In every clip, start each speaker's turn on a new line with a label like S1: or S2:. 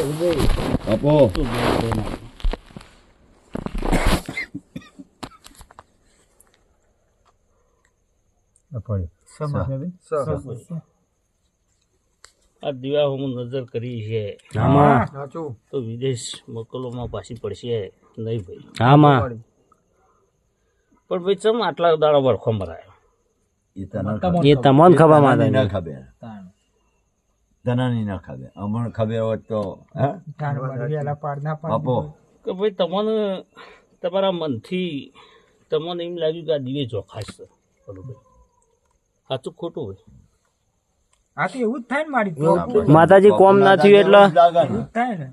S1: આપો
S2: આ દીવા હું નજર કરી છે તો વિદેશ મોકલવામાં પાછી પડશે નહીં ભાઈ. પણ ભાઈ ચમ આટલા દાડા વળખો મરાયો
S1: એ તમને ખબર માતા ના ખબર તનાની ના ખબર અમને ખબર હોત તો આપો
S2: કે ભાઈ તમને તમારા મનથી તમને એમ લાગ્યું કે આ દીવે ચોખાશ છે બરોબર સાચું ખોટું હોય
S3: આ તો એવું જ થાય ને મારી
S4: માતાજી કોમ ના થયું એટલે
S3: એવું જ થાય ને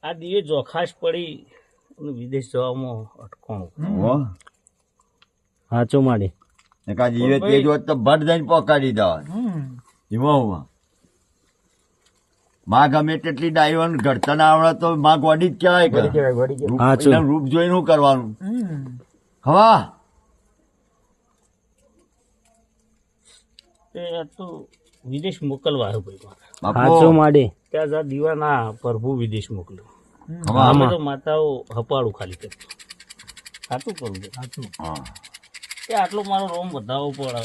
S2: આ દીવે જોખાશ પડી અને વિદેશ જવામાં અટકણું
S4: સાચું માડી
S1: એકા જીવે તે જોત તો ભટ જઈને પોકાડી દેવા એમાં માં ગમે તેટલી ડાયવન ઘડતા ના આવડે તો માં ગોડી જ કહેવાય કે
S4: સાચું
S1: રૂપ જોઈને શું કરવાનું હવા
S2: તે આ તો વિદેશ મોકલવા આવ્યો ભાઈ મારે
S4: સાચું માડી
S2: ત્યાં જા દીવાના પ્રભુ વિદેશ મોકલ્યો
S1: હવા
S2: અમે તો માતાઓ હપાડું ખાલી કરતો સાચું કરું છું
S1: હા
S2: કે આટલો મારો રોમ વધારવો પડે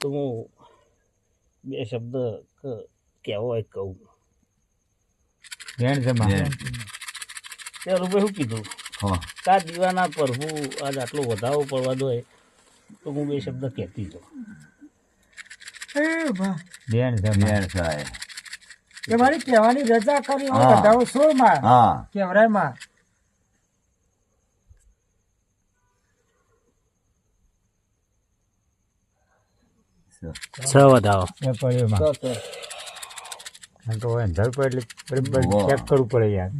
S2: તો હું બે શબ્દ કહેવો હોય કહું
S3: ધ્યાન જમા
S2: તે રૂપે શું કીધું
S1: હા
S2: કા દીવાના પ્રભુ આજ આટલો વધાવો પડવા દો તો હું બે શબ્દ કહેતી જાઉં
S3: ધ્યાન જમા
S1: યાર સાહેબ
S3: કે મારી કહેવાની રજા કરી હું બતાવું શું માં
S1: હા
S3: કેવરાય માં
S4: છ વધાવો
S3: એ પડ્યો માં તો ધર પર એટલે બરાબર ચેક કરવું પડે યાર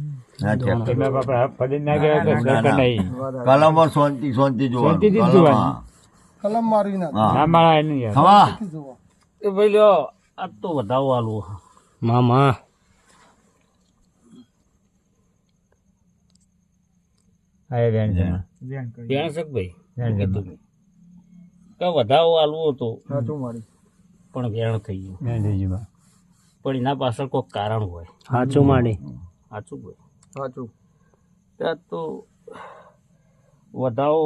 S1: ના ચેક
S3: તમે બાપા ફરી ના ગયા કે નહીં
S1: કલમમાં શાંતિ શાંતિ
S3: શાંતિથી જ
S1: જોવાનું
S3: જોવાનું.
S1: હા
S3: ના મારા નહીં યાર
S1: હવા
S2: એ ભાઈ લ્યો આજ તો વધાવો આલું
S4: મામા
S3: હા ધ્યાન જમા
S2: ધ્યાન શક ભાઈ
S3: ધ્યાન જમા
S2: કીધું કે વધાવો આલવો હતો પણ વેણ થઈ ગયું
S3: ધ્યાન જમા
S2: પણ એના પાછળ કોઈ કારણ હોય
S4: સાચું માડી
S2: સાચું ભાઈ ત્યાં તો વધાવો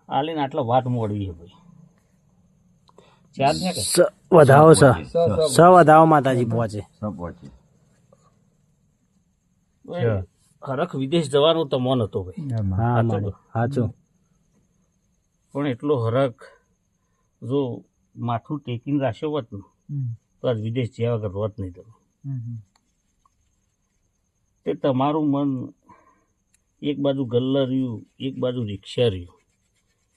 S2: આલીને આટલા વાત મોડવી છે ભાઈ ચાર ને કે
S4: વધાવો સ વધાવો માતાજી પહોંચે
S1: સપોચી
S2: હરખ વિદેશ જવાનું તો મન હતો ભાઈ
S4: હા માડી સાચું
S2: પણ એટલો હરખ જો માથું ટેકીને રાખ્યો હોત ને તો આજ વિદેશ જ્યાં વગર રોત નહીં તમે તે તમારું મન એક બાજુ ગલ્લર રહ્યું એક બાજુ રિક્ષા રહ્યું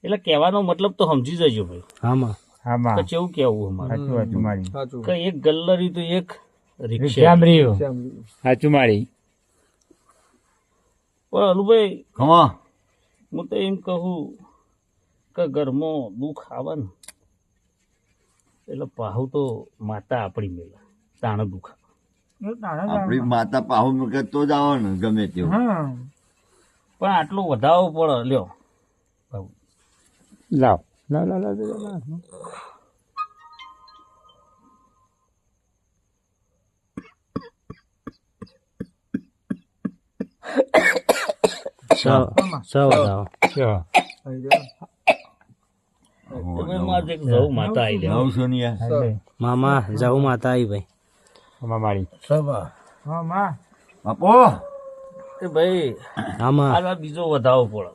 S2: એટલે કહેવાનો મતલબ તો સમજી જજો ભાઈ
S4: હામાં
S3: હા માં
S2: તો કેવું કેવું અમારે
S3: સાચું સાચું મારી
S2: કે એક ગલ્લર રહ્યું તો એક રિક્ષા
S3: શ્યામ રહ્યું સાચું મારી
S2: પણ અનુભાઈ
S1: હવા
S2: હું તો એમ કહું કે ઘરમાં દુઃખ આવે ને એટલે પાહુ તો માતા આપણી મેળા તાણ દુઃખ આવે
S1: આપડી માતા પાહુ મૂકે તો જ આવો ને ગમે તેવું
S2: પણ આટલો વધાવો પડે લ્યો
S3: લાવ લાવ લાવ લાવ લાવ
S4: સ વધાવો
S3: ચલો
S2: તમે મારે એક જવું માતા આવી જાય
S1: નવ સોનિયા
S4: મામા જાઉં માતા આવી ભાઈ
S3: અમા મારી હા માં
S1: આપો
S2: એ ભાઈ
S4: આમાં
S2: આ બીજો વધાવો પડે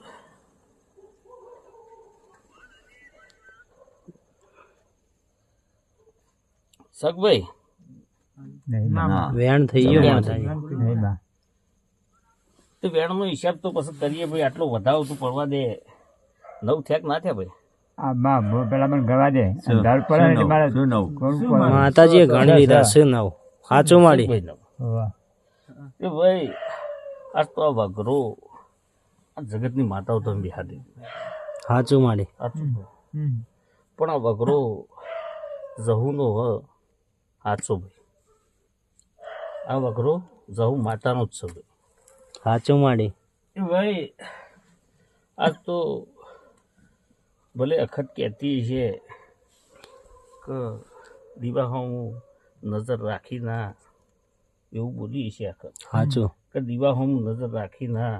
S2: સગભાઈ
S3: નહીં માં
S1: ના
S4: વેણ થઈ ગયો માતાજી
S3: નહીં માં
S2: તો વેણનો હિસાબ તો પછી કરીએ ભાઈ આટલો વધાવો તું પડવા દે નવ થયા કે ના થયા ભાઈ
S3: આ માં પેલા મને ગવા દે અંધાર પડે એટલે મારે
S1: શું નવ
S3: કોણ પડે
S4: માતાજીએ ઘણી લીધા છે નવ સાચું માડી
S2: ભાઈ નવ
S3: હોવા.
S2: એ ભાઈ આ તો આ વઘરો આ જગતની માતાઓ તમે બિહારી
S4: સાચું માડી
S2: પણ આ વઘરો જહુનો હ સાચો ભાઈ આ વઘરો જહુ માતાનો જ છે ભાઈ
S4: સાચું માડી
S2: એ ભાઈ આજ તો ભલે અખત કહેતી છે કે દીવા હું નજર રાખી ના એવું બોલી છે આખર
S4: સાચું
S2: કે દીવા હોમ નજર રાખી ના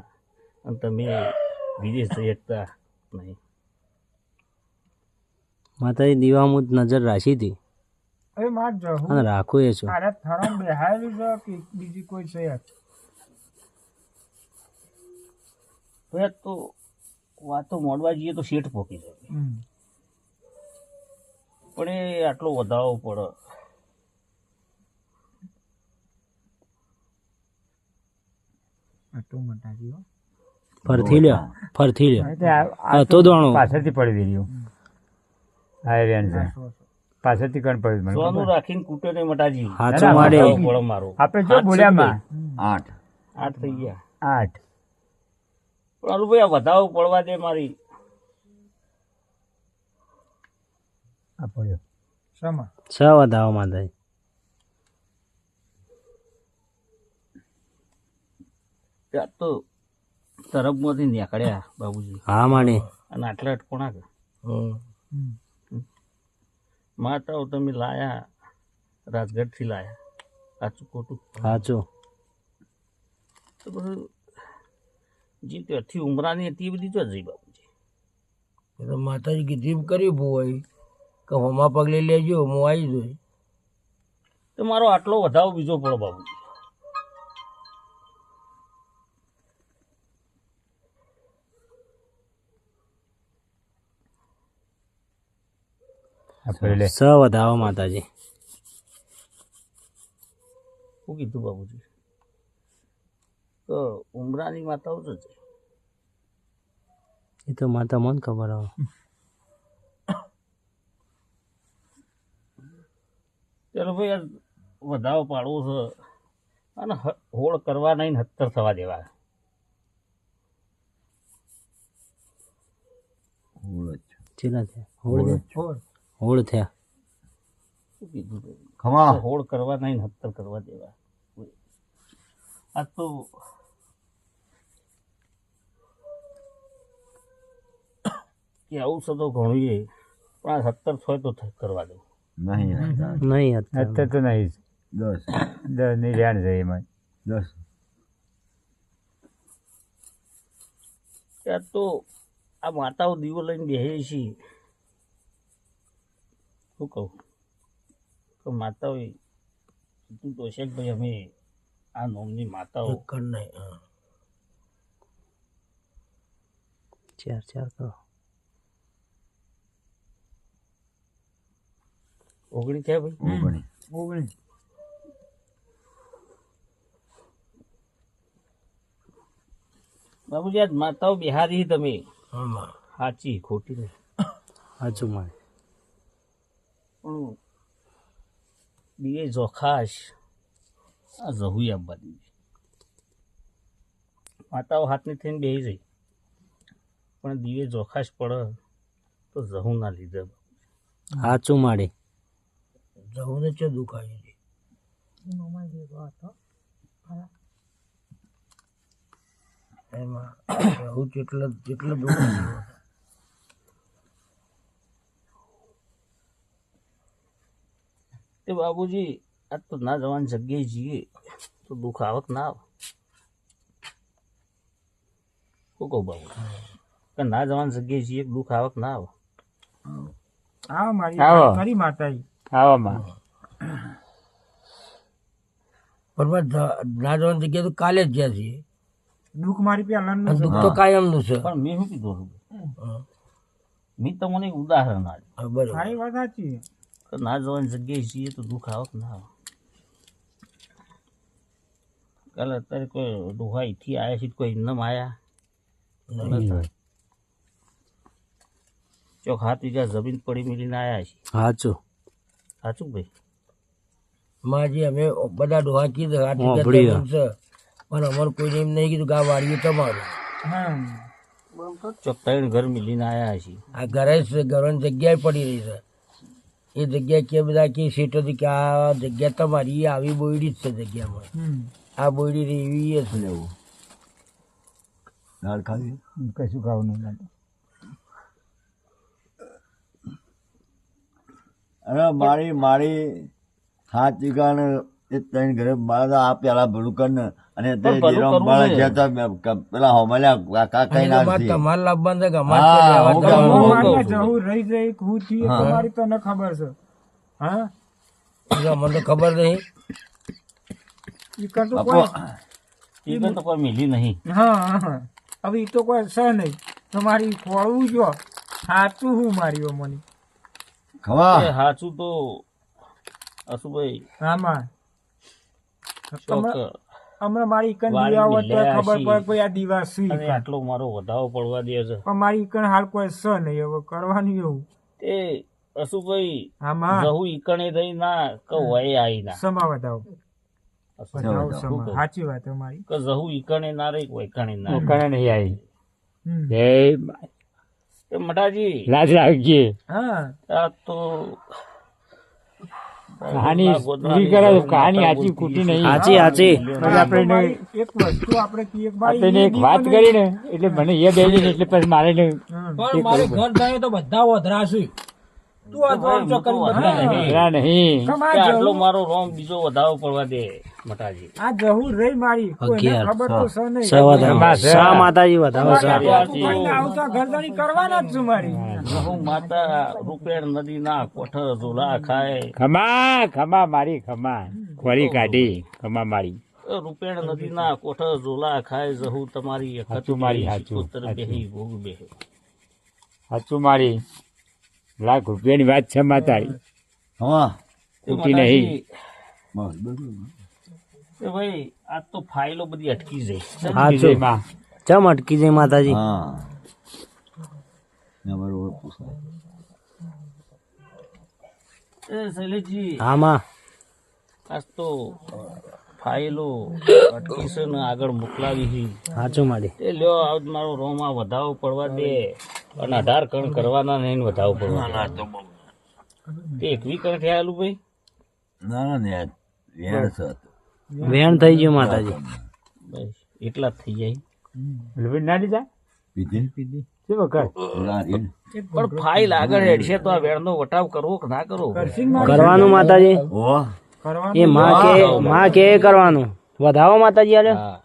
S2: અને તમે વિદેશ જઈ શકતા નહીં.
S4: માતાજી દીવામાં જ નજર રાખી હતી
S3: એ માં જહું
S4: અને રાખું એ છું.
S3: આરે થરમ બેહાયેલી છે કે બીજી કોઈ છે
S2: હવે તો વાતો મોડવા જઈએ તો શેઠ પોકી જાય, પણ એ આટલો વધાવો પડે.
S3: આટલું મટાડી
S4: ફરથી લ્યો ફરથી લ્યો તો દોણું
S3: પાછળથી પડી રહ્યું આયરન છે પાછળથી કણ પડ્યું મને
S2: સોનું રાખીને કૂટે નહીં મટાજી.
S4: હાચું માડે
S2: વધાવો પડે મારો.
S3: આપણે જો બોલ્યા માં
S1: 8
S2: 8 થઈ ગયા.
S3: 8
S2: પણ અરુભાઈ આ વધાવો પડવા દે મારી.
S3: આ પડ્યો સમા
S4: છ વધાવો માતાજી.
S2: ત્યાં તો તરફમાંથી નીકળ્યા બાબુજી
S4: હા માડે
S2: અને આટલા અટકોણા કે માતાઓ તમે લાયા રાજગઢથી લાયા, સાચું ખોટું?
S4: સાચું
S2: તો બધું જે ત્યાંથી ઉમરાની હતી એ બધી તો જઈ બાબુજી.
S5: એ તો માતાજી કીધી કરી ભોવાઈ કે હોમા પગલે લેજો હું આવી જોઈ.
S2: તો મારો આટલો વધાવો બીજો પડો બાબુજી.
S3: આપણે
S4: સ વધાવો માતાજી.
S2: શું કીધું બાબુજી? તો ઉમરાની માતાઓ તો છે.
S4: એ તો માતા મને ખબર આવે.
S2: ચાલો ભાઈ આ વધાવો પાડવો છે અને હોળ કરવા નહીં 70 થવા દેવા.
S4: ચેલા થયા હોળ થયા.
S2: શું કીધું?
S1: ખમા
S2: હોળ કરવા નહીં 70 કરવા દેવા. આ તો કે આવું છે તો ઘણું એ, પણ આ 70 થાય તો કરવા દઉં.
S1: નહીં
S4: નહીં હતા
S3: અત્યારે તો નહીં
S1: 10
S3: ની રેણ છે એમાં
S1: 10
S2: ત્યાં તો આ માતાઓ દીવો લઈને બેસે છે. શું કહું તો માતાઓ તું તો છે કે ભાઈ અમે આ નોમની માતાઓ
S5: કર નહીં
S4: ચાર ચાર કરો
S2: 19 થયા ભાઈ.
S1: 19
S2: બાબુજી આજ માતાઓ બિહારી તમે
S5: હા
S2: સાચી ખોટી નહીં,
S4: સાચું મારે.
S2: પણ દીએ જોખાશ આ જહુઈ આપવા દીધી. માતાઓ હાથની થઈને બેસી જઈ, પણ દીવે જોખાશ પડે તો જહુ ના લીધે.
S4: સાચું મારે.
S5: જવું ને છે દુખાય છે. એમાં જવું જેટલા દુખાય
S2: તે બાબુજી આ તો ના જવાની જગ્યાએ જઈએ તો દુઃખ આવક ના આવે. શું કહું બાબુ? કે ના જવાની જગ્યાએ જઈએ દુઃખ આવક ના આવે.
S3: આવો મારી આવો. મારી માતાજી
S5: પણ
S3: આવામાં
S5: ના જવાની જગ્યાએ તો કાલે જ જ્યાં છીએ.
S3: દુઃખ મારી પહેલાનું
S5: અને દુઃખ તો કાયમનું છે.
S2: પણ મેં શું કીધું મેં તમને એક ઉદાહરણ આપ્યું
S5: હા, બરોબર.
S3: મારી વાત સાચી
S2: કે ના જવાની જગ્યાએ જઈએ તો દુઃખ આવક ના આવે. કાલે અત્યારે કોઈ ડોહા અહીંથી આવ્યા છે કોઈ ઇન્નમ આવ્યા ચોક 7 વીઘા જમીન પડી મિલીને આવ્યા છે.
S4: સાચું
S2: સાચું ભાઈ?
S5: માજી અમે બધા ડોહા કીધું આ
S4: હા,
S5: જગ્યા
S4: ભળી
S5: જમીન છે પણ અમારે કોઈને એમ નહીં કીધું કે આ વાડીયું તમારું.
S3: હા
S2: ચોક 3 ઘર મિલીને આવ્યા છે.
S5: આ ઘરે જ છે, ઘરોની જગ્યાએ પડી રહી છે. એ જગ્યા કે બધા કે સીટોથી કે આ જગ્યા તમારી, એ આવી બોયડી જ છે જગ્યામાં. આ બોયડી રહી એવી એ છે.
S1: લેવું દાળ ખાવી
S3: કશું ખાવું નહીં લાગે.
S1: અરે મારી 7 વીઘાને એ ત્રણ ઘરે બાળા આ પેલા ભલું કર ને અને તે
S2: પણ ભલું
S1: જીરો
S2: કરવું
S1: બાળા
S2: છે.
S1: જ્યાં તો પેલા હોમલ્યા કાકા કઈ નાખી
S5: તમારે લાવવાનું છે કે
S1: હા,
S5: અમારે
S1: હું
S5: ત્યાં
S1: કહું.
S5: લેવા
S3: હું
S5: જવાનું?
S3: જવું રહી જાય હું થયું
S1: હા.
S3: તમારી તને ખબર છે હા
S5: એટલે મને તો ખબર નહીં.
S3: ઈ કરતો
S1: બાપુ,
S3: કોઈ
S2: ઈ તો કોઈ મિલી નહીં.
S3: હા હા હવે ઈ તો કોઈ છે નહીં તમારી ખોળવું જો સાચું હું મારી મને
S1: ખવા
S2: એ સાચું તો અશુભાઈ
S3: આમાં
S2: ચોક
S3: હમણાં મારી ઈકન
S2: વાળી
S3: દીવા હોત તો
S2: લે
S3: ખબર
S2: આશી.
S3: પડે કોઈ આ દીવા શું
S2: અને આટલો મારો વધાવો પડવા દે છે
S3: પણ મારી ઈકન હાલ કોઈ છે નહીં હવે કરવાનું એવું
S2: તે અશુભાઈ
S3: આમાં
S2: જહુ ઈકણે રહી ના કે વયે આવી ના
S3: સમા વધાવો
S2: અશુભાઈ,
S3: વધાવો
S2: શું
S3: સમા
S2: કહું?
S3: સાચી વાત અમારી
S2: કે જહુ ઈકણે ના રહી વૈકણે ના રહી.
S3: કરે નહીં આવી જય
S2: એ મટાજી
S3: લાજ રાખજે
S2: આ તો
S3: કહાની
S2: ગોદડા
S3: પૂરી કરે તો કહાની સાચી ખોટી નહીં
S4: સાચી સાચી
S3: આપણે એક વસ્તુ આપણે આપણે એક વાત કરી ને એટલે મને એ બેસી ને એટલે પછી મારે ને
S5: પણ મારે ઘર જાય તો બધા વધરા છે. તું આ જોન ચોકરી બધા નહીં.
S3: ભેગા નહીં
S2: કે આટલો મારો રોમ બીજો વધાવો પડવા દે મટાજી.
S3: આ જહુર રહી મારી કોઈને
S4: 11.
S3: ખબર તો છે નહીં
S4: સ વધાવો સ માતાજી વધાવો સ
S3: આવતા ઘરદારી કરવાના જ છું મારી
S2: જહુ માતા રૂપેણ નદી ના કોઠર ઝોલા ખાય.
S3: ખમા ખમા મારી ખમા ખોરી કાઢી ખમા મારી
S2: એ રૂપેણ નદી ના કોઠર ઝોલા ખાય. જહુ તમારી એક
S3: હાચું મારી, હાચું,
S2: પુત્ર બેહી ભોગ બેહે.
S3: સાચું મારી લાખ રૂપિયાની વાત છે માતારી
S1: ખવા
S2: તે
S3: ખોટી
S2: મટાજી,
S3: નહીં.
S1: બસ, બસ, બસ.
S2: એ ભાઈ આ તો ફાઇલો બધી અટકી જાય.
S4: સાચું
S3: માં
S4: ચમ અટકી જાય માતાજી
S1: હા અમારું ઓળખું છે.
S2: એ શૈલેષજી,
S4: આમાં
S2: આજ તો ફાઇલો અટકી છે ને આગળ મોકલાવી છે.
S4: સાચું મારી
S2: એ લ્યો આજ મારો રોમાં વધાવો પડવા દે અને 18 કણ કરવાના નહીં ને વધાવો પડવા દે. તે 21 કણ થયા આલુ ભાઈ.
S1: ના ના ને વેણ છે.
S4: વેણ થઈ ગયું માતાજી
S2: બસ એટલા જ થઈ જાય.
S3: ના દીધા
S1: પીધી
S3: શું વખત
S1: ઓલા રીણ.
S2: પણ ફાઇલ આગળ હેડશે તો આ વેણનો વટાવ કરવો કે ના કરવો?
S4: કરવાનું માતાજી
S1: ઓ
S4: એ માં કે એ કરવાનું વધાવો માતાજી આલે
S2: હા.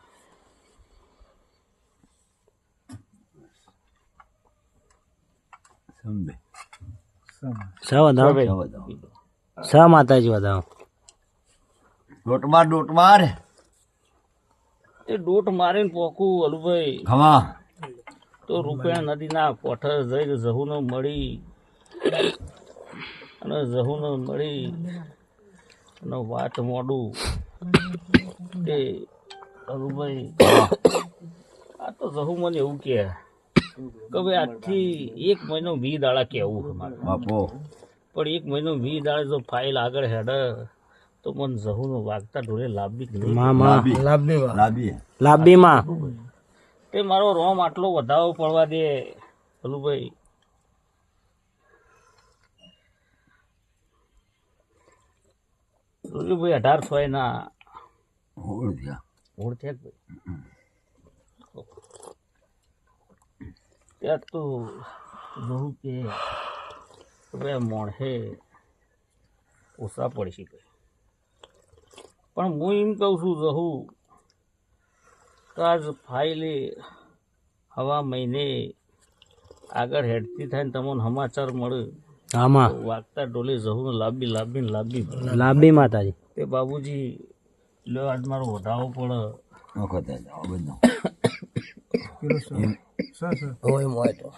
S1: સમજે
S4: સ વધાવો
S1: બતાવો.
S4: સ માતાજી વધાવો
S1: ડોટમાર
S2: એ ડોટ મારીને પોકું અલુભાઈ
S1: ખમા
S2: તો રૂપિયા નદીના કોઠર જઈને જહુનો મળી અને જહુનો મળી અને વાત મોડું તે અલુભાઈ આ તો જહુ મને એવું કે ભાઈ આજથી 1 મહિનો 20 દાડા કેવું અમારે.
S1: બાપો
S2: પણ 1 મહિનો 20 દાડા જો ફાઇલ આગળ હેડે તો મને જહુનો વાગતા ઢોરે લાભી જ નહીં.
S4: માં
S1: લાંબી લાંબી
S4: લાંબી માં
S2: તે મારો રોમ આટલો વધાવો પડવા દે અલુભાઈ. ભાઈ 1800 ના
S1: હોળ થયા.
S2: મૂળ છે જ ભાઈ. ત્યાં તો જહુ કે ભાઈ મોણસે ઓછા પડશે ભાઈ. પણ હું એમ કહું છું જહુ તો આજ ફાઇલે હવા મહિને આગળ હેડતી થાય ને તમને સમાચાર મળે
S4: આમાં
S2: તો વાગતા ડોલે જહુ લાંબી
S4: લાંબી માતાજી
S2: તે બાબુજી લ્યો આજ મારો વધાવો પડે.
S1: નોખો થાય બધો
S5: હોય મોય તો